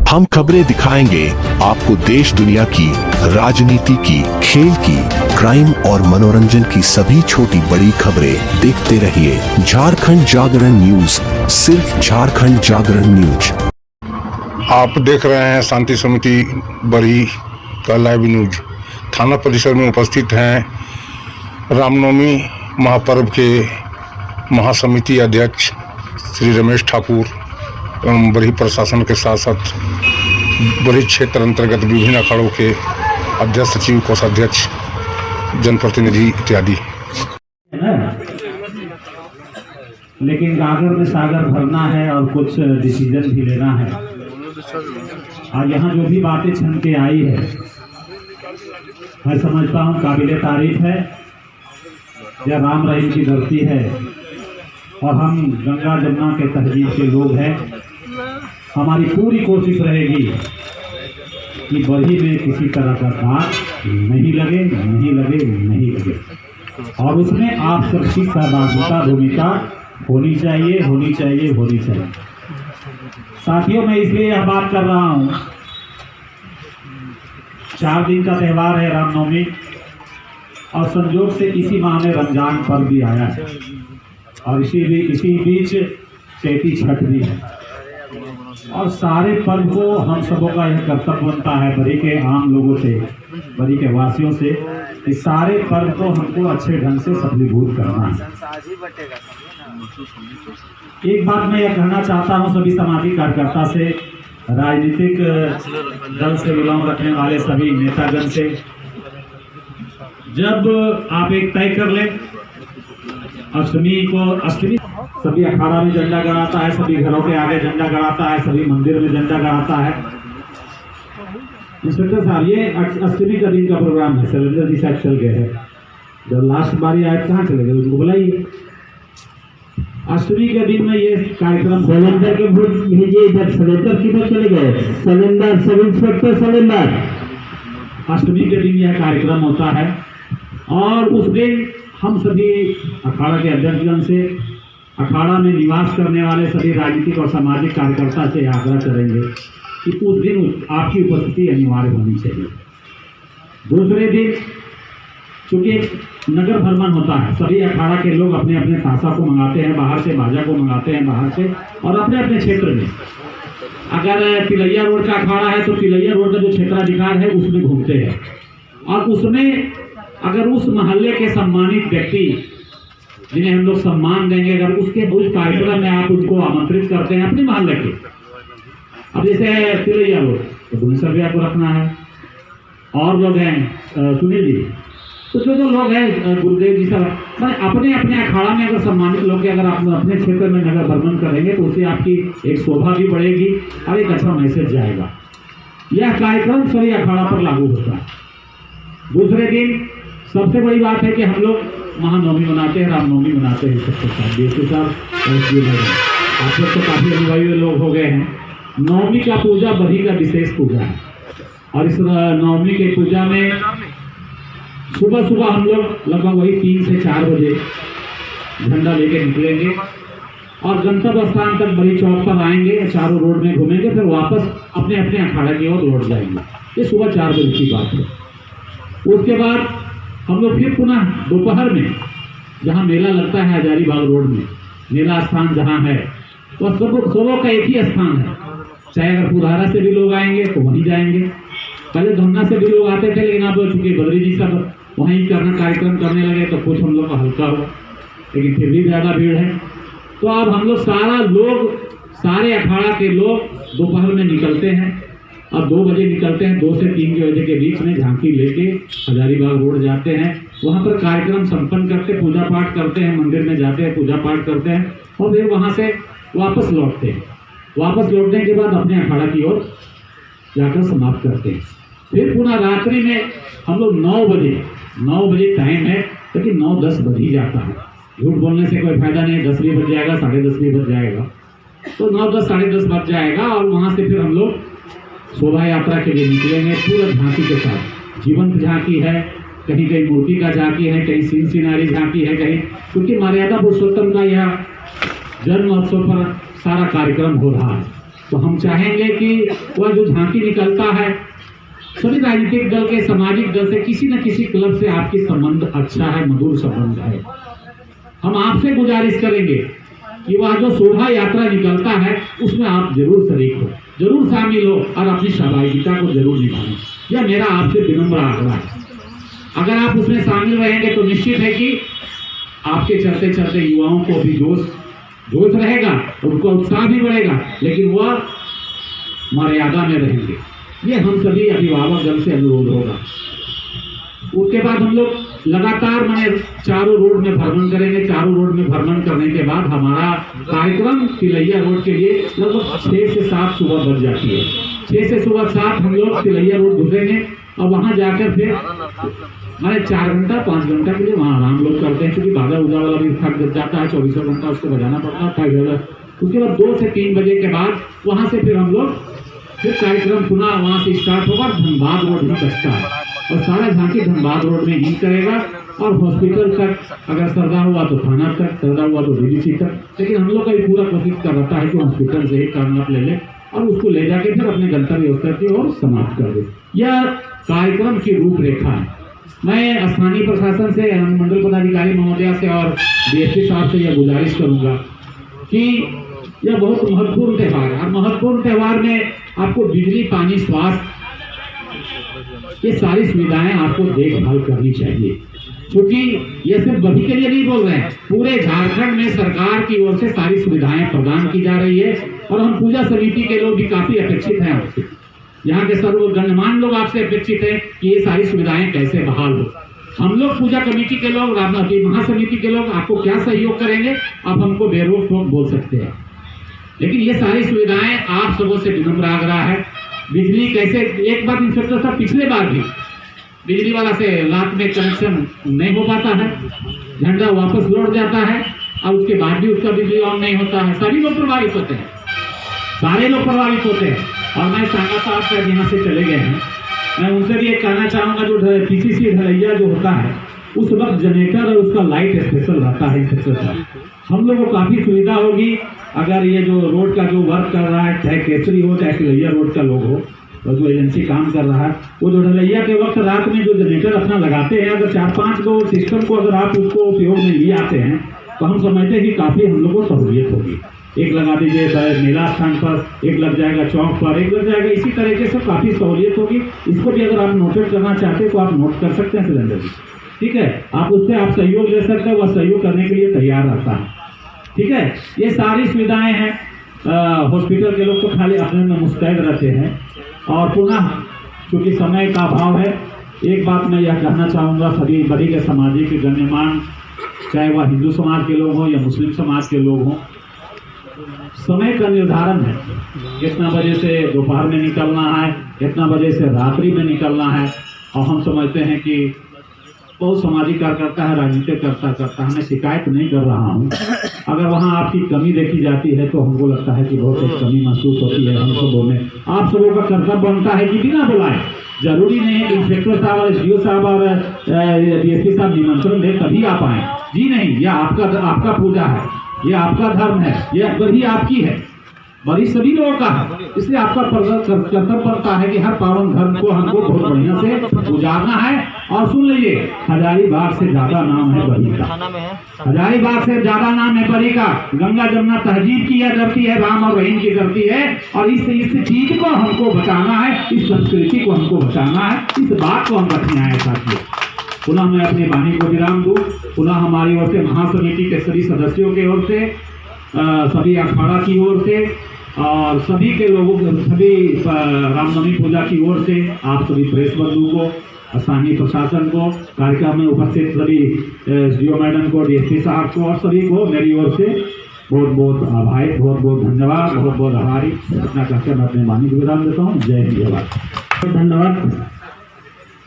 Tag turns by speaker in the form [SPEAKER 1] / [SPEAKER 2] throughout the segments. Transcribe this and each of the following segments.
[SPEAKER 1] हम खबरें दिखाएंगे आपको देश दुनिया की, राजनीति की, खेल की, क्राइम और मनोरंजन की सभी छोटी बड़ी खबरें देखते रहिए झारखंड जागरण न्यूज, सिर्फ झारखंड जागरण न्यूज।
[SPEAKER 2] आप देख रहे हैं शांति समिति बरही का लाइव न्यूज। थाना परिसर में उपस्थित हैं रामनवमी महापर्व के महासमिति अध्यक्ष श्री रमेश ठाकुर एवं बरही प्रशासन के साथ साथ बरही क्षेत्र अंतर्गत विभिन्न अखाड़ों के अध्यक्ष, सचिव, कोषाध्यक्ष, जनप्रतिनिधि इत्यादि।
[SPEAKER 3] लेकिन गागर में सागर भरना है और कुछ डिसीजन भी लेना है। और यहाँ जो भी बातें छन के आई है, मैं समझता हूँ काबिले तारीफ है। यह राम रहीम की धरती है और हम गंगा जमुना के तहजीब के लोग हैं। हमारी पूरी कोशिश रहेगी कि बरही में किसी तरह का दाग नहीं लगे, नहीं लगे, नहीं लगे। और उसमें आप सबकी सहभागिता, भूमिका होनी चाहिए, होनी चाहिए, होनी चाहिए। साथियों, मैं इसलिए यह बात कर रहा हूँ, 4 दिन का त्यौहार है रामनवमी, और संयोग से इसी माह में रमजान पर्व भी आया है और इसी बीच चैती छठ भी है। और सारे पर्व को हम सबों का यह कर्तव्य बनता है, बरही के आम लोगों से, बरही के वासियों से, इस सारे पर्व को हमको अच्छे ढंग से सफलीभूत करना है। एक बात मैं यह कहना चाहता हूँ सभी सामाजिक कार्यकर्ता से, राजनीतिक दल से बिलोंग रखने वाले सभी नेतागण से, जब आप एक तय कर लें अष्टमी सभी अखाड़ा में झंडा गड़ाता है, सभी घरों के आगे झंडा गड़ाता है, सभी मंदिर में झंडा गड़ाता है। इंस्पेक्टर साहब, ये अष्टमी का दिन का प्रोग्राम है, सिलेंडर जी साहब चल गए हैं। जब लास्ट बारी आए कहाँ चले गए, उनको बुलाइए। अष्टमी के दिन में ये कार्यक्रम सिलेंडर के भूल भेजिए, इधर सिलेंडर किधर चले गए, सिलेंडर सब इंस्पेक्टर सिलेंडर। अष्टमी के दिन यह कार्यक्रम होता है और उस दिन हम सभी अखाड़ा के अध्यक्षगण से, अखाड़ा में निवास करने वाले सभी राजनीतिक और सामाजिक कार्यकर्ता से आग्रह करेंगे कि उस दिन आपकी उपस्थिति अनिवार्य होनी चाहिए। दूसरे दिन चूंकि नगर भ्रमण होता है, सभी अखाड़ा के लोग अपने अपने ताशा को मंगाते हैं बाहर से, बाजा को मंगाते हैं बाहर से, और अपने अपने क्षेत्र में, अगर तिलैया रोड का अखाड़ा है तो तिलैया रोड का जो क्षेत्राधिकार है उसमें घूमते हैं। और उसमें अगर उस मोहल्ले के सम्मानित व्यक्ति जिन्हें हम लोग सम्मान देंगे, अगर उसके उस कार्यक्रम में आप उनको आमंत्रित करते हैं अपने मोहल्ले के, अब जैसे तिलैया रोड तो गुनेश्वर भैया को रखना है, और लोग हैं सुनील जी, तो जो लोग हैं गुरुदेव जी सब, मैं अपने अपने अखाड़ा में अगर सम्मानित लोग के अगर आप अपने क्षेत्र में नगर भ्रमण करेंगे तो उससे आपकी एक शोभा भी बढ़ेगी और एक अच्छा मैसेज जाएगा। यह कार्यक्रम सभी अखाड़ा पर लागू होता है। दूसरे दिन सबसे बड़ी बात है कि हम लोग महानवमी मनाते हैं, रामनवमी मनाते हैं सबके साथ। देश साहब आप लोग तो काफी अनुभवी लोग हो गए हैं। नवमी का पूजा बरही का विशेष पूजा है और इस नवमी के पूजा में सुबह सुबह हम लोग लगभग वही 3 से 4 बजे झंडा लेके निकलेंगे और गंतव्य स्थान तक बरही चौक पर आएंगे, चारों रोड में घूमेंगे, फिर वापस अपने अपने अखाड़ा की ओर लौट जाएंगे। ये सुबह 4 बजे की बात है। उसके बाद हम लोग फिर पुनः दोपहर में, जहाँ मेला लगता है हजारीबाग रोड में, मेला स्थान जहाँ है वह सबों का एक ही स्थान है। चाहे अगर पुराना से भी लोग आएंगे तो वहीं जाएंगे, पहले धमना से भी लोग आते थे, लेकिन अब चूंकि बद्री जी सब वहीं कार्यक्रम करने लगे तो कुछ हम लोग का हल्का हो, लेकिन फिर भी ज़्यादा भीड़ है। तो अब हम लोग सारे अखाड़ा के लोग दोपहर में निकलते हैं और 2 बजे निकलते हैं, 2 से 3 बजे के बीच में झांकी लेके हजारीबाग रोड जाते हैं। वहाँ पर कार्यक्रम संपन्न करते, पूजा पाठ करते हैं, मंदिर में जाते हैं, पूजा पाठ करते हैं और फिर वहाँ से वापस लौटते हैं। वापस लौटने के बाद अपने अखाड़ा की ओर जाकर समाप्त करते हैं। फिर पुनः रात्रि में हम लोग 9 बजे टाइम है, लेकिन 9-10 बज ही जाता है। झूठ बोलने से कोई फायदा नहीं, 10 भी बज जाएगा, 10:30 भी बज जाएगा, तो 9-10, 10:30 बज जाएगा और वहाँ से फिर हम लोग शोभा यात्रा के लिए निकलेंगे पूरा झांकी के साथ। जीवंत झांकी है, कहीं कहीं मूर्ति का झांकी है, कहीं सीन सिनारी झांकी है, कहीं, क्योंकि मर्यादा पुरुषोत्तम का यह जन्म उत्सव पर सारा कार्यक्रम हो रहा है। तो हम चाहेंगे कि वह जो झांकी निकलता है, सभी राजनीतिक दल के, सामाजिक दल से, किसी न किसी क्लब से आपकी संबंध अच्छा है, मधुर संबंध है। हम आपसे गुजारिश करेंगे कि वह जो शोभा यात्रा निकलता है उसमें आप जरूर शरीक हो, जरूर शामिल हो और अपनी सहभागिता को जरूर निभाएं। यह मेरा आपसे विनम्र आग्रह है। अगर आप उसमें शामिल रहेंगे तो निश्चित है कि आपके चलते चलते युवाओं को भी जोश रहेगा, उनका उत्साह भी बढ़ेगा, लेकिन वह मर्यादा में रहेंगे। ये हम सभी अभिभावक दल से अनुरोध होगा। उसके बाद हम लोग लगातार मैंने चारों रोड में भ्रमण करेंगे। चारों रोड में भ्रमण करने के बाद हमारा कार्यक्रम तिलैया रोड के लिए लगभग 6 से 7 सुबह बज जाती है। 6 से सुबह 7 हम लोग तिलैया रोड घुसेंगे और वहां जाकर फिर मैंने 4 घंटा 5 घंटा के लिए वहाँ आराम लोग करते हैं, क्योंकि बाधा उजा वाला भी थक जाता है, 24 घंटा उसको बजाना पड़ता है। उसके बाद 2 से 3 बजे के बाद वहाँ से फिर हम लोग फिर कार्यक्रम पुनः वहाँ से स्टार्ट होगा। धनबाद रोड में बचता है और सारा झांकी धनबाद रोड में ही करेगा और हॉस्पिटल तक, अगर श्रद्धा हुआ तो थाना तक, श्रद्धा हुआ तो डीडीसी तक। लेकिन हम लोग का भी पूरा कोशिश कर रहता है कि हॉस्पिटल से ही टर्न ले ले और उसको ले जाके फिर अपने गंतव्य स्थल की ओर समाप्त कर दे। यह कार्यक्रम की रूपरेखा है। मैं स्थानीय प्रशासन से, मंडल पदाधिकारी महोदया से और डीएसपी साहब से यह गुजारिश करूंगा कि यह बहुत महत्वपूर्ण त्यौहार है और महत्वपूर्ण त्यौहार में आपको बिजली, पानी, स्वास्थ्य, ये सारी सुविधाएं आपको देखभाल करनी चाहिए। क्योंकि ये सिर्फ बभी के लिए नहीं बोल रहे हैं, पूरे झारखंड में सरकार की ओर से सारी सुविधाएं प्रदान की जा रही है और हम पूजा समिति के लोग भी काफी अपेक्षित हैं आपसे। यहाँ के सर्व गणमान्य लोग आपसे अपेक्षित हैं कि ये सारी सुविधाएं कैसे बहाल हो। हम लोग पूजा कमेटी के लोग, महासमिति के लोग आपको क्या सहयोग करेंगे, आप हमको बेरोक टोक बोल सकते हैं, लेकिन ये सारी सुविधाएं आप सबों से विनम्र आग्रह है। बिजली कैसे, एक बार इंस्पेक्टर साहब पिछले बार भी बिजली वाला से रात में कनेक्शन नहीं हो पाता है, झंडा वापस लौट जाता है और उसके बाद भी उसका बिजली ऑन नहीं होता है। सभी लोग प्रभावित होते हैं, सारे लोग प्रभावित होते हैं। और मैं सांगा साहब शायद यहाँ से चले गए हैं, मैं उनसे भी एक कहना चाहूँगा, जो पीसीसी ढलैया जो होता है उस वक्त जनरेटर और उसका लाइट स्पेशल रहता है। हम लोगों को काफ़ी सुविधा होगी अगर ये जो रोड का जो वर्क कर रहा है, चाहे केसरी हो चाहे ढलैया रोड का लोग हो, और जो एजेंसी काम कर रहा है, वो जो ढलैया के वक्त रात में जो जनरेटर अपना लगाते हैं, अगर 4-5 को सिस्टम को अगर आप उसको उपयोग में लिए आते हैं तो हम समझते हैं कि काफ़ी हम लोग को सहूलियत होगी। एक लगा दीजिए मेला स्थान पर, एक लग जाएगा चौक पर, एक लग जाएगा, इसी तरीके से काफ़ी सहूलियत होगी। इसको भी अगर आप नोटेट करना चाहते हैं तो आप नोट कर सकते हैं सिलेंडर भी, ठीक है। आप उससे आप सहयोग ले सकते हैं, वह सहयोग करने के लिए तैयार रहता है, ठीक है। ये सारी सुविधाएं हैं। हॉस्पिटल के लोग तो खाली अपने में मुस्तैद रहते हैं। और पुनः क्योंकि समय का अभाव है, एक बात मैं यह कहना चाहूँगा सभी बड़ी के सामाजिक गण्यमान्य, चाहे वह हिंदू समाज के लोग हों या मुस्लिम समाज के लोग हों, समय का निर्धारण है। कितना बजे से दोपहर में निकलना है, कितना बजे से रात्रि में निकलना है। और हम समझते हैं कि बहुत सामाजिक कार्यकर्ता है, राजनीतिक करता मैं शिकायत नहीं कर रहा हूँ। अगर वहाँ आपकी कमी देखी जाती है तो हमको लगता है कि बहुत एक कमी महसूस होती है हम सबों में। आप सबों का कर्तव्य बनता है कि बिना बुलाए, जरूरी नहीं है कि इंस्पेक्टर साहब और एसडीओ साहब और डीएसपी साहब निमंत्रण दे तभी आप आए, जी नहीं। यह आपका पूजा है, ये आपका धर्म है, ये बड़ी आपकी है, बड़ी सभी लोगों का है। इसलिए आपका कर्तव्य बनता है कि हर पावन धर्म को हमको बहुत बढ़िया से गुजारना है। और सुन लीजिए, हजारीबाग से ज्यादा नाम है बरी का, हजारीबाग से ज्यादा नाम है बरी का। गंगा जमुना तहजीब की यह धरती है, राम और रहीम की धरती है। और इस चीज को हमको बचाना है, इस संस्कृति को हमको बचाना है, इस बात को हम रखना है साथियों। पुनः मैं अपनी वाणी को विराम दूँ। पुनः हमारी ओर से, महासमिति के सभी सदस्यों की ओर से, सभी अखाड़ा की ओर से और सभी के लोगों को, सभी रामनवमी पूजा की ओर से आप सभी प्रेस बंधु को, स्थानीय प्रशासन को, कार्यक्रम में उपस्थित सभी एसडीओ मैडम को, डीएसपी साहब को और सभी को मेरी ओर से बहुत बहुत आभार, बहुत बहुत धन्यवाद, बहुत बहुत आभारी। इतना कहकर मैं अपने वाणी को विराम देता हूँ। जय हिंद, जय भारत। धन्यवाद।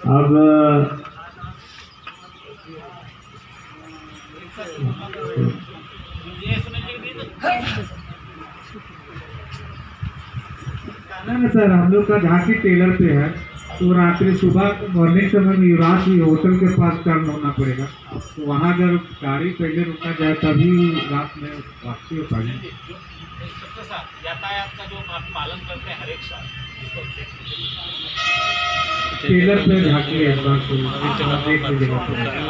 [SPEAKER 3] अब
[SPEAKER 4] सर, हम लोग का झांकी टेलर पे है, तो रात्रि सुबह मॉर्निंग समय में युवराज भी होटल के पास टर्न होना पड़ेगा। तो वहाँ अगर गाड़ी पहले रुका जाए तभी रात में वापसी हो पाएगी।
[SPEAKER 5] इंस्पेक्टर साहब यातायात का जो आप पालन करते हैं हर एक साल उसको देख
[SPEAKER 4] टेलर पे झांकी है इस बार तो देख लीजिएगा।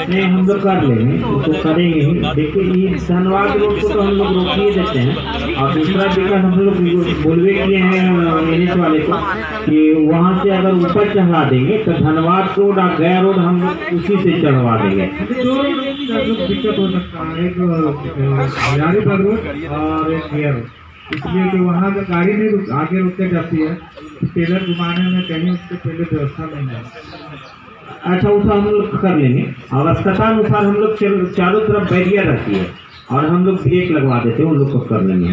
[SPEAKER 3] नहीं हम लोग कर लेंगे तो करेंगे ही। देखिए ये धनवाद रोड को तो हम लोग रोक ही देते हैं और दूसरा जगह हम लोग बोलवे किए हैं एनएच वाले को कि वहाँ से अगर ऊपर चढ़ा देंगे तो धनवाद रोड और गया रोड हम लोग उसी से चढ़वा देंगे।
[SPEAKER 4] दो रोड का जो दिक्कत हो सकता है, एक हजारीबाग रोड और एक गया रोड, इसलिए कि वहाँ अगर गाड़ी नहीं आगे रुक के जाती है तो टेलर घुमाने में कहीं उससे पहले व्यवस्था नहीं है।
[SPEAKER 3] अच्छा उसका हम लोग कर लेंगे। आवश्यकता अनुसार हम लोग चारों तरफ बैरियर रखती है और हम लोग ब्रेक लगवा देते हैं, उन लोग को कर लेंगे।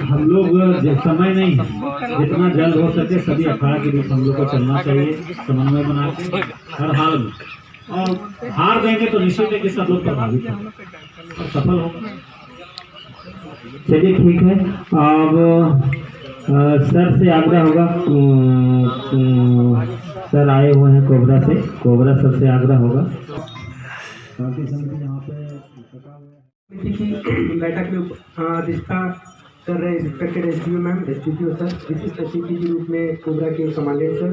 [SPEAKER 6] हम लोग समय नहीं है, जितना जल्द हो सके सभी अखाड़ा के बीच हम लोग को चलना चाहिए, समन्वय बना के हर हाल में। और हार देंगे तो निश्चित है कि सब लोग प्रभावित होंगे और सफल होंगे।
[SPEAKER 3] चलिए ठीक है। अब सर से आग्रह होगा, सर आए हुए हैं कोबरा से, कोबरा सर से आग्रह होगा।
[SPEAKER 7] की बैठक में अध्यक्षता कर रहे respected SDO ma'am, SDPO sir, विशिष्ट अतिथि के रूप में कोबरा के कमांडेंट सर,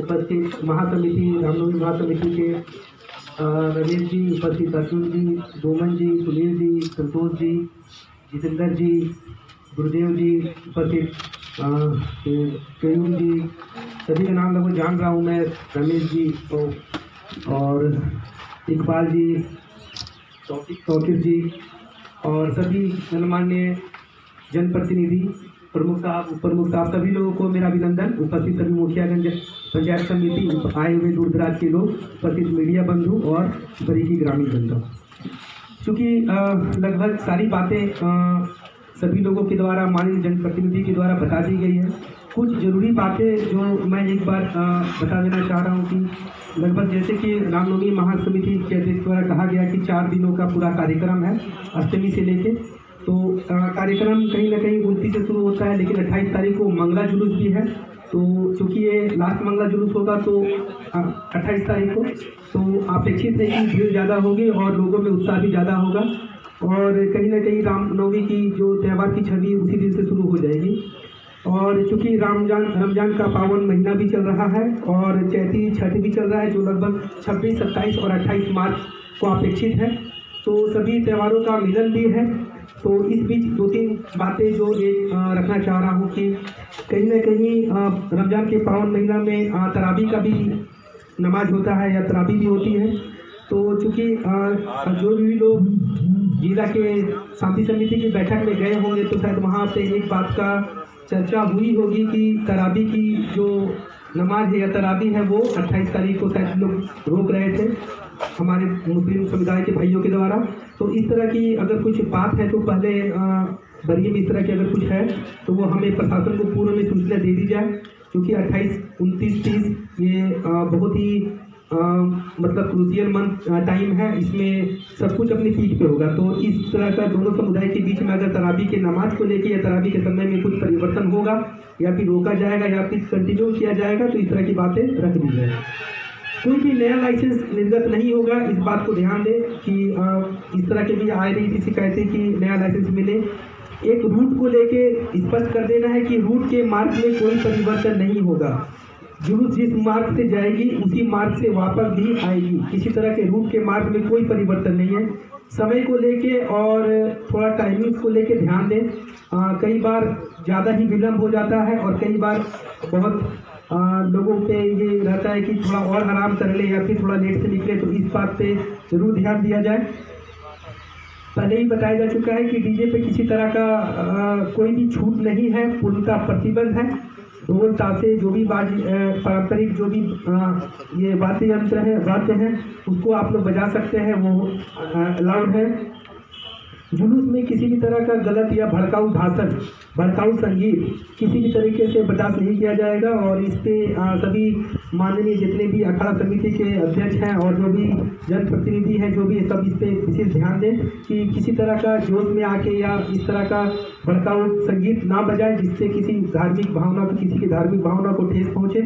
[SPEAKER 7] उपस्थित महासमिति रामनवमी महासमिति के रमेश जी, उपस्थित अर्जुन जी, डोमन जी, सुनील जी, संतोष जी, जितेंद्र जी, गुरुदेव जी, उपस्थित कयून जी, सभी का नाम लगभग जान रहा हूँ मैं, रमेश जी और इकबाल जी, तौकीर जी और सभी गणमान्य जनप्रतिनिधि, प्रमुख साहब सभी लोगों को मेरा अभिनंदन। उपस्थित सभी मुखियागंज पंचायत समिति, आए हुए दूर दराज के लोग, उपस्थित मीडिया बंधु और बरीकी ग्रामीण जनता। चूँकि लगभग सारी बातें सभी लोगों के द्वारा, माननीय जनप्रतिनिधि के द्वारा बता दी गई है। कुछ जरूरी बातें जो मैं एक बार बता देना चाह रहा हूँ कि लगभग जैसे कि रामनवमी महासमिति के अध्यक्ष द्वारा कहा गया कि 4 दिनों का पूरा कार्यक्रम है अष्टमी से लेके, तो कार्यक्रम कहीं ना कहीं 29 से शुरू होता है, लेकिन 28 तारीख को मंगला जुलूस भी है। तो चूँकि ये लास्ट मंगला जुलूस होगा तो 28 तारीख को, तो अपेक्षित है कि भीड़ ज़्यादा होगी और लोगों में उत्साह भी ज़्यादा होगा और कहीं ना कहीं रामनवमी की जो त्यौहार की छवि उसी दिन से शुरू हो जाएगी। और चूँकि रमजान का पावन महीना भी चल रहा है और चैती छठ भी चल रहा है, जो लगभग 26, 27 और 28 मार्च को अपेक्षित है, तो सभी त्योहारों का मिलन भी है। तो इस बीच 2-3 बातें जो एक रखना चाह रहा हूँ कि कहीं ना कहीं रमजान के पावन महीना में तरावी का भी नमाज होता है या तरावी भी होती है। तो चूँकि जो भी लोग जिला के शांति समिति की बैठक में गए होंगे तो शायद वहाँ पे एक बात का चर्चा हुई होगी कि तरावी की जो नमाज है या तरावी है वो 28 तारीख को शायद लोग रोक रहे थे हमारे मुस्लिम समुदाय के भाइयों के द्वारा। तो इस तरह की अगर कुछ बात है तो पहले बरिए में इस तरह की अगर कुछ है तो वो हमें प्रशासन को पूर्व में सूचना दे दी जाए, क्योंकि 28, 29, 30 ये बहुत ही मतलब क्रूशियल मंथ टाइम है, इसमें सब कुछ अपनी पीठ पे होगा। तो इस तरह का दोनों समुदाय के बीच में अगर तरावी के नमाज को लेके या तरावी के समय में कुछ परिवर्तन होगा या फिर रोका जाएगा या फिर कंटिन्यू किया जाएगा, तो इस तरह की बातें रख दी जाए। कोई भी नया लाइसेंस निर्गत नहीं होगा, इस बात को ध्यान दें कि इस तरह के भी आ रही थी शिकायतें कि नया लाइसेंस मिले। एक रूट को लेके स्पष्ट कर देना है कि रूट के मार्ग में कोई परिवर्तन नहीं होगा, जुलूस जिस मार्ग से जाएगी उसी मार्ग से वापस भी आएगी, किसी तरह के रूट के मार्ग में कोई परिवर्तन नहीं है। समय को लेके और थोड़ा टाइमिंग्स को लेके ध्यान दें, कई बार ज़्यादा ही विलम्ब हो जाता है और कई बार बहुत लोगों पे ये रहता है कि थोड़ा और आराम कर ले या फिर थोड़ा लेट से निकले, तो इस बात पे जरूर ध्यान दिया जाए। पहले ही बताया जा चुका है कि डीजे पे किसी तरह का कोई भी छूट नहीं है, पूर्णतः प्रतिबंध है। ढोल ताशे जो भी पारंपरिक जो भी ये वाद्य हैं उसको आप लोग बजा सकते हैं, वो अलाउड है। जुलूस में किसी भी तरह का गलत या भड़काऊ भाषण, भड़काऊ संगीत किसी भी तरीके से बर्दाश्त नहीं किया जाएगा और इस पे सभी माननीय जितने भी अखाड़ा समिति के अध्यक्ष हैं और जो भी जनप्रतिनिधि हैं, जो भी सब इस पे विशेष ध्यान दें कि किसी तरह का जोश में आके या इस तरह का भड़काऊ संगीत ना बजाए जिससे किसी की धार्मिक भावना को ठेस पहुँचे।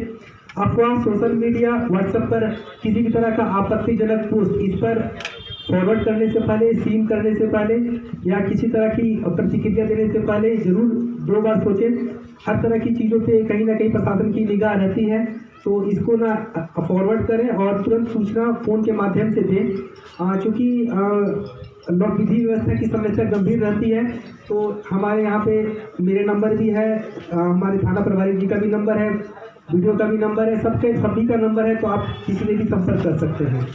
[SPEAKER 7] अफवाह, सोशल मीडिया, व्हाट्सएप पर किसी भी तरह का आपत्तिजनक पोस्ट, इस पर फॉरवर्ड करने से पहले, सीन करने से पहले या किसी तरह की प्रतिक्रिया देने से पहले जरूर 2 बार सोचें। हर तरह की चीज़ों पे कहीं ना कहीं प्रशासन की निगाह रहती है, तो इसको ना फॉरवर्ड करें और तुरंत सूचना फ़ोन के माध्यम से दें, क्योंकि लॉक विधि व्यवस्था की समस्या गंभीर रहती है। तो हमारे यहाँ पे मेरे नंबर भी है, हमारे थाना प्रभारी जी का भी नंबर है, वीडियो का भी नंबर है, सभी का नंबर है, तो आप किसी से भी संपर्क कर सकते हैं।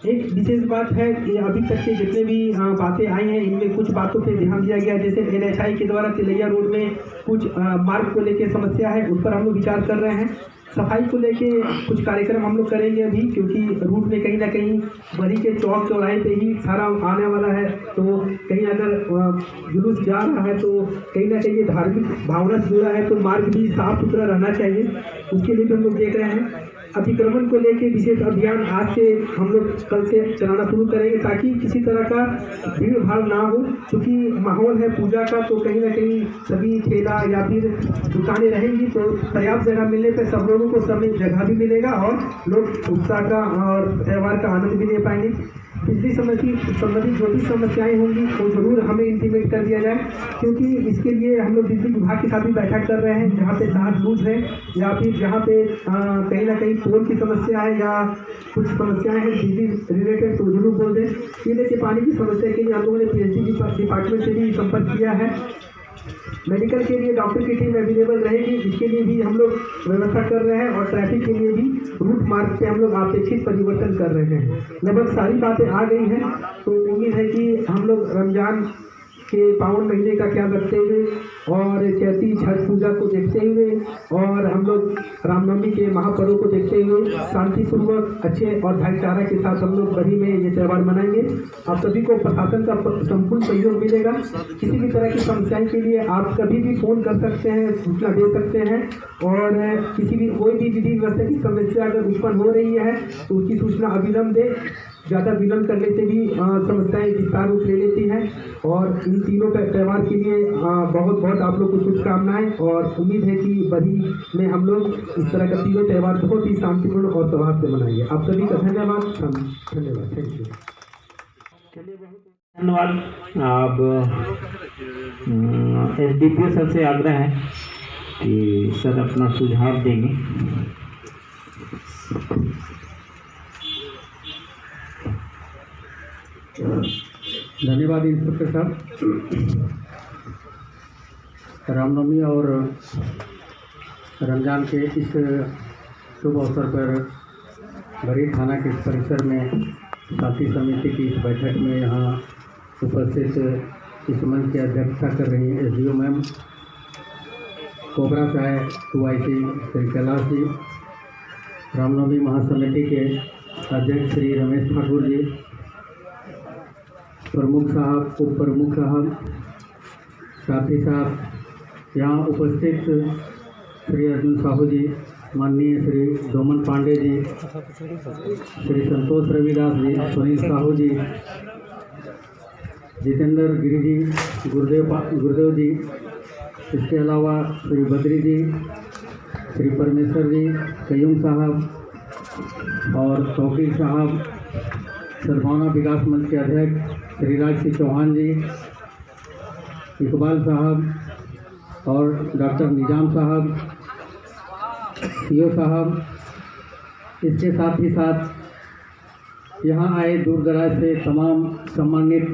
[SPEAKER 7] एक विशेष बात है कि अभी तक के जितने भी बातें आई हैं, इनमें कुछ बातों पे ध्यान दिया गया। जैसे NHI के द्वारा तिलैया रोड में कुछ मार्ग को लेके समस्या है, उस पर हम लोग विचार कर रहे हैं। सफाई को लेके कुछ कार्यक्रम हम लोग करेंगे अभी, क्योंकि रूट में कहीं ना कहीं बरी के चौक चौराहे पे ही सारा आने वाला है, तो कहीं अगर जुलूस जा रहा है तो कहीं ना कहीं ये धार्मिक भावना से जुड़ा है, तो मार्ग भी साफ सुथरा रहना चाहिए। उसके लिए भी हम लोग देख रहे हैं। अतिक्रमण को लेके विशेष अभियान आज से हम लोग कल से चलाना शुरू करेंगे, ताकि किसी तरह का भीड़ भाड़ ना हो। क्योंकि माहौल है पूजा का, तो कहीं ना कहीं सभी ठेला या फिर दुकानें रहेंगी, तो पर्याप्त जगह मिलने पर सब लोगों को समय जगह भी मिलेगा और लोग उत्साह का और त्यौहार का आनंद भी ले पाएंगे। बिजली संबंधित जो भी समस्याएं होंगी वो जरूर हमें इंटीमेट कर दिया जाए, क्योंकि इसके लिए हम लोग बिजली विभाग के साथ भी बैठक कर रहे हैं। जहाँ पे तार लूज है या फिर जहाँ पे कहीं ना कहीं पोल की समस्या है या कुछ समस्याएं हैं बिजली रिलेटेड, तो जरूर बोल दें। पीने के पानी की समस्या के लिए हम लोगों ने PhD डिपार्टमेंट से भी संपर्क किया है। मेडिकल के लिए डॉक्टर की टीम अवेलेबल रहेगी, इसके लिए भी हम लोग व्यवस्था कर रहे हैं। और ट्रैफिक के लिए भी रूट मार्ग पे हम लोग अपेक्षित परिवर्तन कर रहे हैं। लगभग सारी बातें आ गई हैं, तो उम्मीद है कि हम लोग रमजान के पावन महीने का ख्याल रखते हुए और चैती छठ पूजा को देखते हुए और हम लोग रामनवमी के महापर्व को देखते हुए शांतिपूर्वक अच्छे और भाईचारा के साथ हम लोग बरी में ये त्यौहार मनाएंगे। आप सभी को प्रशासन का संपूर्ण सहयोग मिलेगा। किसी भी तरह की समस्याएं के लिए आप कभी भी फ़ोन कर सकते हैं, सूचना दे सकते हैं, और किसी भी कोई भी विधि व्यवस्था की समस्या अगर उत्पन्न हो रही है तो उसकी सूचना अविलंब दे। ज़्यादा विलम्ब करने से भी समस्याएं विस्तार रूप ले लेती हैं। और इन तीनों त्यौहार के लिए बहुत बहुत आप लोग को शुभकामनाएं, और उम्मीद है कि बरी में हम लोग इस तरह का तीनों त्यौहार बहुत ही शांतिपूर्ण और सौहार्द से मनाएंगे। आप सभी का धन्यवाद। धन्यवाद, थैंक यू।
[SPEAKER 3] धन्यवाद। अब SDPO सर से आग्रह है कि सर अपना सुझाव देंगे।
[SPEAKER 8] धन्यवाद इंस्पेक्टर साहब। रामनवमी और रमज़ान के इस शुभ अवसर पर बरी थाना के परिसर में शांति समिति की इस बैठक में यहाँ उपस्थित इस मंच की अध्यक्षता कर रही हैं SDO मैम, कोबरा साहब 2IC श्री कैलाश जी, रामनवमी महासमिति के अध्यक्ष श्री रमेश ठाकुर जी, प्रमुख साहब, उप प्रमुख साहब, साथ ही साथ यहाँ उपस्थित श्री अर्जुन साहू जी, माननीय श्री डोमन पांडे जी, श्री संतोष रविदास जी, सुनील साहू जी, जितेंद्र गिरी जी, गुरुदेव जी, इसके अलावा श्री बद्री जी, श्री परमेश्वर जी, कयूम साहब और तौकीर साहब, सद्भावना विकास मंच के अध्यक्ष श्री राज सिंह चौहान जी, इकबाल साहब और डॉक्टर निजाम साहब, CO साहब, इसके साथ ही साथ यहाँ आए दूर दराज से तमाम सम्मानित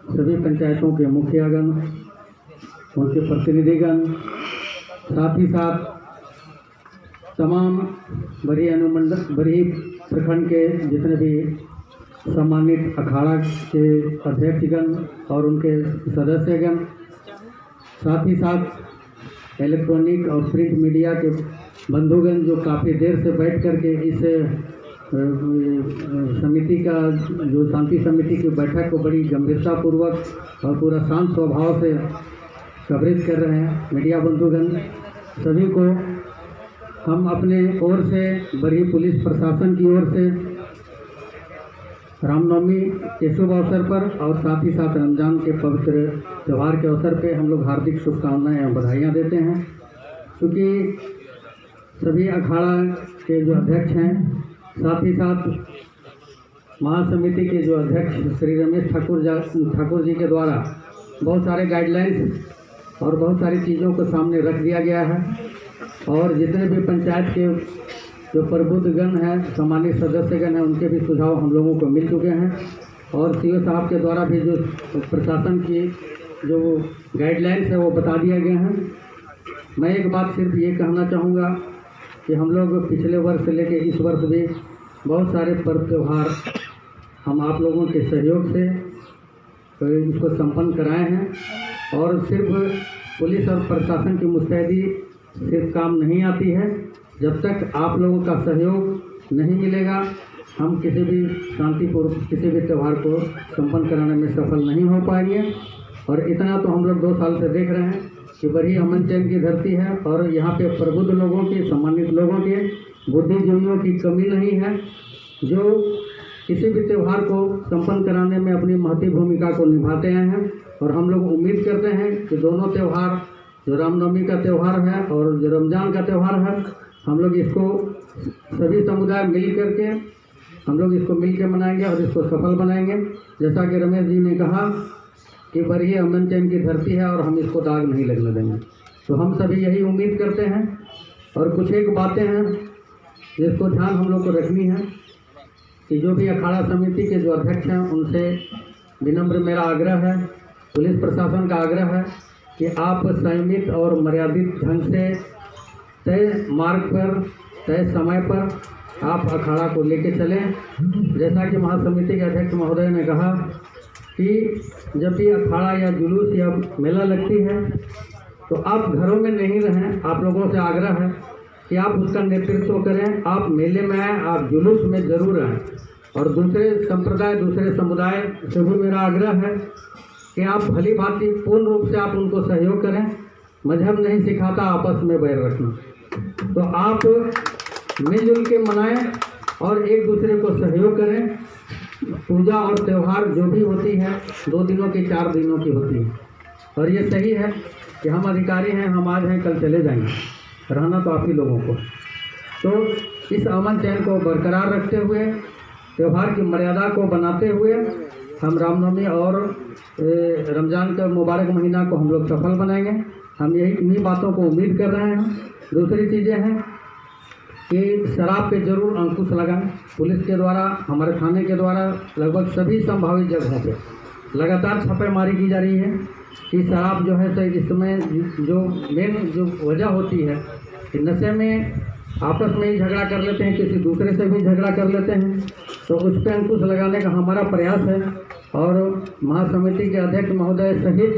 [SPEAKER 8] सभी पंचायतों के मुखियागण, उनके प्रतिनिधिगण, साथ ही साथ तमाम बरी अनुमंडल बरी प्रखंड के जितने भी सम्मानित अखाड़ा के अध्यक्षगण और उनके सदस्यगण, साथ ही साथ इलेक्ट्रॉनिक और प्रिंट मीडिया के बंधुगण जो काफ़ी देर से बैठ कर के इस समिति का जो शांति समिति की बैठक को बड़ी गंभीरतापूर्वक और पूरा शांत स्वभाव से कवरेज कर रहे हैं। मीडिया बंधुगण सभी को हम अपने ओर से बरी पुलिस प्रशासन की ओर से रामनवमी के शुभ अवसर पर और साथ ही साथ रमज़ान के पवित्र त्यौहार के अवसर पे हम लोग हार्दिक शुभकामनाएं एवं बधाइयाँ देते हैं। क्योंकि सभी अखाड़ा के जो अध्यक्ष हैं साथ ही साथ महासमिति के जो अध्यक्ष श्री रमेश ठाकुर जी के द्वारा बहुत सारे गाइडलाइंस और बहुत सारी चीज़ों को सामने रख दिया गया है और जितने भी पंचायत के जो प्रबुद्धगण हैं, सम्मानित सदस्यगण हैं, उनके भी सुझाव हम लोगों को मिल चुके हैं और सीओ साहब के द्वारा भी जो प्रशासन की जो गाइडलाइंस है वो बता दिए गए हैं। मैं एक बात सिर्फ ये कहना चाहूँगा कि हम लोग पिछले वर्ष से लेकर इस वर्ष भी बहुत सारे पर्व त्यौहार हम आप लोगों के सहयोग से इसको संपन्न कराए हैं और सिर्फ पुलिस और प्रशासन की मुस्तैदी सिर्फ काम नहीं आती है। जब तक आप लोगों का सहयोग नहीं मिलेगा हम किसी भी शांतिपूर्व किसी भी त्यौहार को संपन्न कराने में सफल नहीं हो पाएंगे। और इतना तो हम लोग 2 साल से देख रहे हैं कि बड़ी अमन चैन की धरती है और यहाँ पे प्रबुद्ध लोगों की, सम्मानित लोगों के, बुद्धिजीवियों की कमी नहीं है जो किसी भी त्यौहार को संपन्न कराने में अपनी महती भूमिका को निभाते हैं। और हम लोग उम्मीद करते हैं कि दोनों त्यौहार, जो रामनवमी का त्यौहार है और जो रमज़ान का त्यौहार है, हम लोग इसको सभी समुदाय मिल करके हम लोग इसको मिल के मनाएंगे और इसको सफल बनाएंगे। जैसा कि रमेश जी ने कहा कि बड़ी अमन चैन की धरती है और हम इसको दाग नहीं लगने देंगे, तो हम सभी यही उम्मीद करते हैं। और कुछ एक बातें हैं जिसको ध्यान हम लोग को रखनी है कि जो भी अखाड़ा समिति के जो अध्यक्ष हैं उनसे विनम्र मेरा आग्रह है, पुलिस प्रशासन का आग्रह है कि आप संयमित और मर्यादित ढंग से तय मार्ग पर, तय समय पर आप अखाड़ा को लेके चलें। जैसा कि महासमिति के अध्यक्ष महोदय ने कहा कि जब भी अखाड़ा या जुलूस या मेला लगती है तो आप घरों में नहीं रहें। आप लोगों से आग्रह है कि आप उसका नेतृत्व करें, आप मेले में आएँ, आप जुलूस में ज़रूर आएँ। और दूसरे संप्रदाय, दूसरे समुदाय से भी मेरा आग्रह है कि आप भली भांति पूर्ण रूप से आप उनको सहयोग करें। मजहब नहीं सिखाता आपस में बैर रखना, तो आप मिलजुल के मनाएं और एक दूसरे को सहयोग करें। पूजा और त्यौहार जो भी होती है 2 दिनों की, 4 दिनों की होती है और ये सही है कि हम अधिकारी हैं, हम आज हैं, कल चले जाएंगे, रहना तो आप ही लोगों को। तो इस अमन चैन को बरकरार रखते हुए, त्यौहार की मर्यादा को बनाते हुए हम रामनवमी और रमज़ान का मुबारक महीना को हम लोग सफल बनाएंगे। हम यही इन्हीं बातों को उम्मीद कर रहे हैं। दूसरी चीज़ें हैं कि शराब पे जरूर अंकुश लगाएं। पुलिस के द्वारा, हमारे थाने के द्वारा लगभग सभी संभावित जगहों पे लगातार छापेमारी की जा रही है कि शराब जो है सही, इसमें जो मेन जो वजह होती है कि नशे में आपस में ही झगड़ा कर लेते हैं, किसी दूसरे से भी झगड़ा कर लेते हैं, तो उस पर अंकुश लगाने का हमारा प्रयास है। और महासमिति के अध्यक्ष महोदय सहित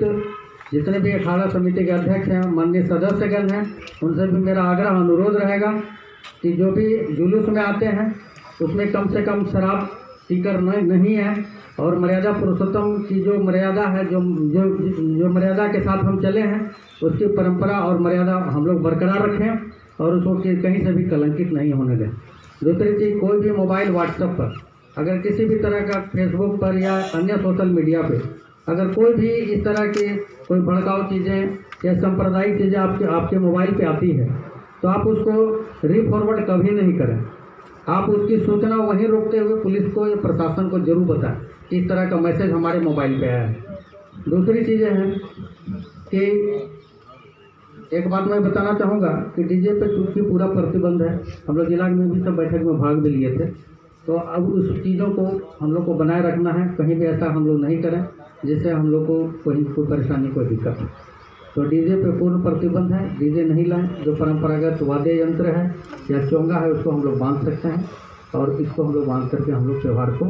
[SPEAKER 8] जितने भी अखाड़ा समिति के अध्यक्ष हैं, माननीय सदस्यगण हैं, उनसे भी मेरा आग्रह अनुरोध रहेगा कि जो भी जुलूस में आते हैं उसमें कम से कम शराब पीकर नहीं है और मर्यादा पुरुषोत्तम की जो मर्यादा है, जो मर्यादा के साथ हम चले हैं, उसकी परंपरा और मर्यादा हम लोग बरकरार रखें और उसको कहीं से भी कलंकित नहीं होने दें। दूसरी चीज़, कोई भी मोबाइल, व्हाट्सएप पर अगर किसी भी तरह का, फेसबुक पर या अन्य सोशल मीडिया पे अगर कोई भी इस तरह की कोई भड़काऊ चीज़ें या सांप्रदायिक चीज़ें आपके मोबाइल पे आती है तो आप उसको रीफॉरवर्ड कभी नहीं करें। आप उसकी सूचना वहीं रोकते हुए पुलिस को या प्रशासन को जरूर बताएं कि इस तरह का मैसेज हमारे मोबाइल पे आया है। दूसरी चीज़ें हैं कि एक बात मैं बताना चाहूँगा कि डीजे पे चूँकि पूरा प्रतिबंध है, हम लोग जिला में भी सब बैठक में भाग भी लिए थे, तो अब उस चीज़ों को हम लोग को बनाए रखना है, कहीं भी ऐसा हम लोग नहीं करें जिससे हम लोग को कोई परेशानी, कोई दिक्कत हो। तो डीजे पे पूर्ण प्रतिबंध है, डीजे नहीं लाएं। जो परंपरागत वाद्य यंत्र है या चोंगा है उसको हम लोग बांध सकते हैं और इसको हम लोग बांध करके हम लोग त्यौहार को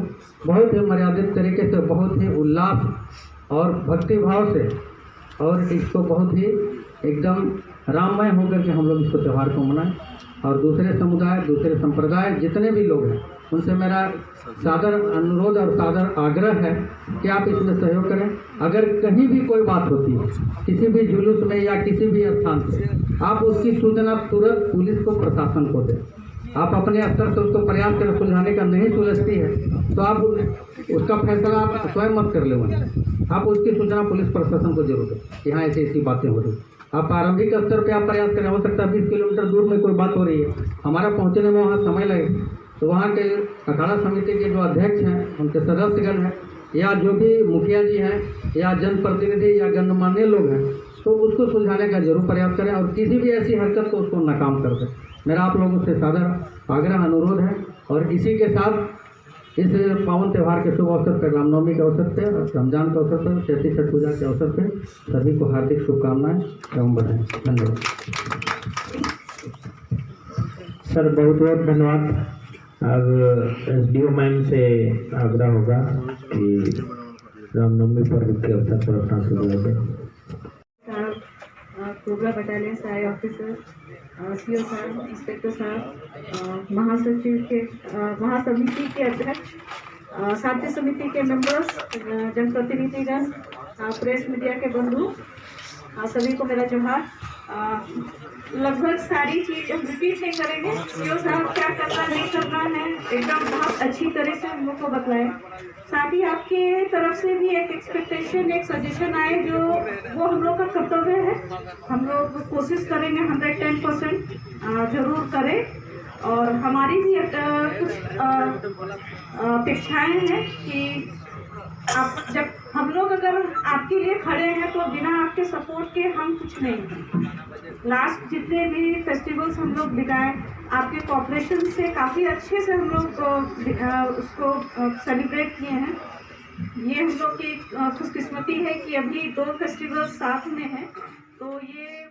[SPEAKER 8] बहुत ही मर्यादित तरीके से, बहुत ही उल्लास और भक्ति भाव से और इसको बहुत ही एकदम राममय होकर के हम लोग इसको त्यौहार को मनाएं। और दूसरे समुदाय, दूसरे संप्रदाय जितने भी लोग हैं उनसे मेरा सादर अनुरोध और सादर आग्रह है कि आप इसमें सहयोग करें। अगर कहीं भी कोई बात होती है किसी भी जुलूस में या किसी भी स्थान पर, आप उसकी सूचना तुरंत पुलिस को, प्रशासन को दें। आप अपने स्तर से उसको प्रयास करें सुलझाने का, नहीं सुलझती है तो आप उसका फैसला आप स्वयं मत कर ले, आप उसकी सूचना पुलिस प्रशासन को जरूर दें कि हाँ ऐसी ऐसी बातें हो रही। आप प्रारंभिक स्तर पे आप प्रयास करें, हो सकता है 20 किलोमीटर दूर में कोई बात हो रही है, हमारा पहुंचने में वहाँ समय लगे, तो वहाँ के अखाड़ा समिति के जो अध्यक्ष हैं, उनके सदस्यगण हैं, या जो भी मुखिया जी हैं या जनप्रतिनिधि या गणमान्य लोग हैं, तो उसको सुलझाने का जरूर प्रयास करें और किसी भी ऐसी हरकत को उसको नाकाम कर दें। मेरा आप लोगों से सादर आग्रह अनुरोध है। और इसी के साथ इस पावन त्यौहार के शुभ अवसर पर, रामनवमी के अवसर पर, रमजान के अवसर पर, चैती छठ पूजा के अवसर पर सभी को हार्दिक शुभकामनाएं एवं बधाई। धन्यवाद
[SPEAKER 6] सर, बहुत बहुत धन्यवाद। अब SDO मैम से आग्रह होगा कि रामनवमी पर्व के अवसर पर अपना सुझाव दें।
[SPEAKER 9] कोबरा बटालियन से आए ऑफिसर, CO साहब, इंस्पेक्टर साहब, महासमिति के अध्यक्ष, शांति समिति के मेंबर्स, जनप्रतिनिधिगण, प्रेस मीडिया के बंधु, सभी को मेरा जोहार। लगभग सारी चीज हम रिपीट नहीं करेंगे। CO साहब क्या करना नहीं करना है एकदम बहुत अच्छी तरह से हम लोग को बताएं। साथ ही आपके तरफ से भी एक एक्सपेक्टेशन, एक सजेशन आए जो वो हम लोग का कर्तव्य है। हम लोग कोशिश करेंगे 110% जरूर करें। और हमारी भी कुछ अपेक्षाएं हैं कि आप जब हम लोग अगर आपके लिए खड़े हैं तो बिना आपके सपोर्ट के हम कुछ नहीं हैं। लास्ट जितने भी फेस्टिवल्स हम लोग बिताए आपके कोऑपरेशन से काफ़ी अच्छे से हम लोग उसको सेलिब्रेट किए हैं। ये हम लोग की खुशकिस्मती है कि अभी 2 फेस्टिवल्स साथ में हैं, तो ये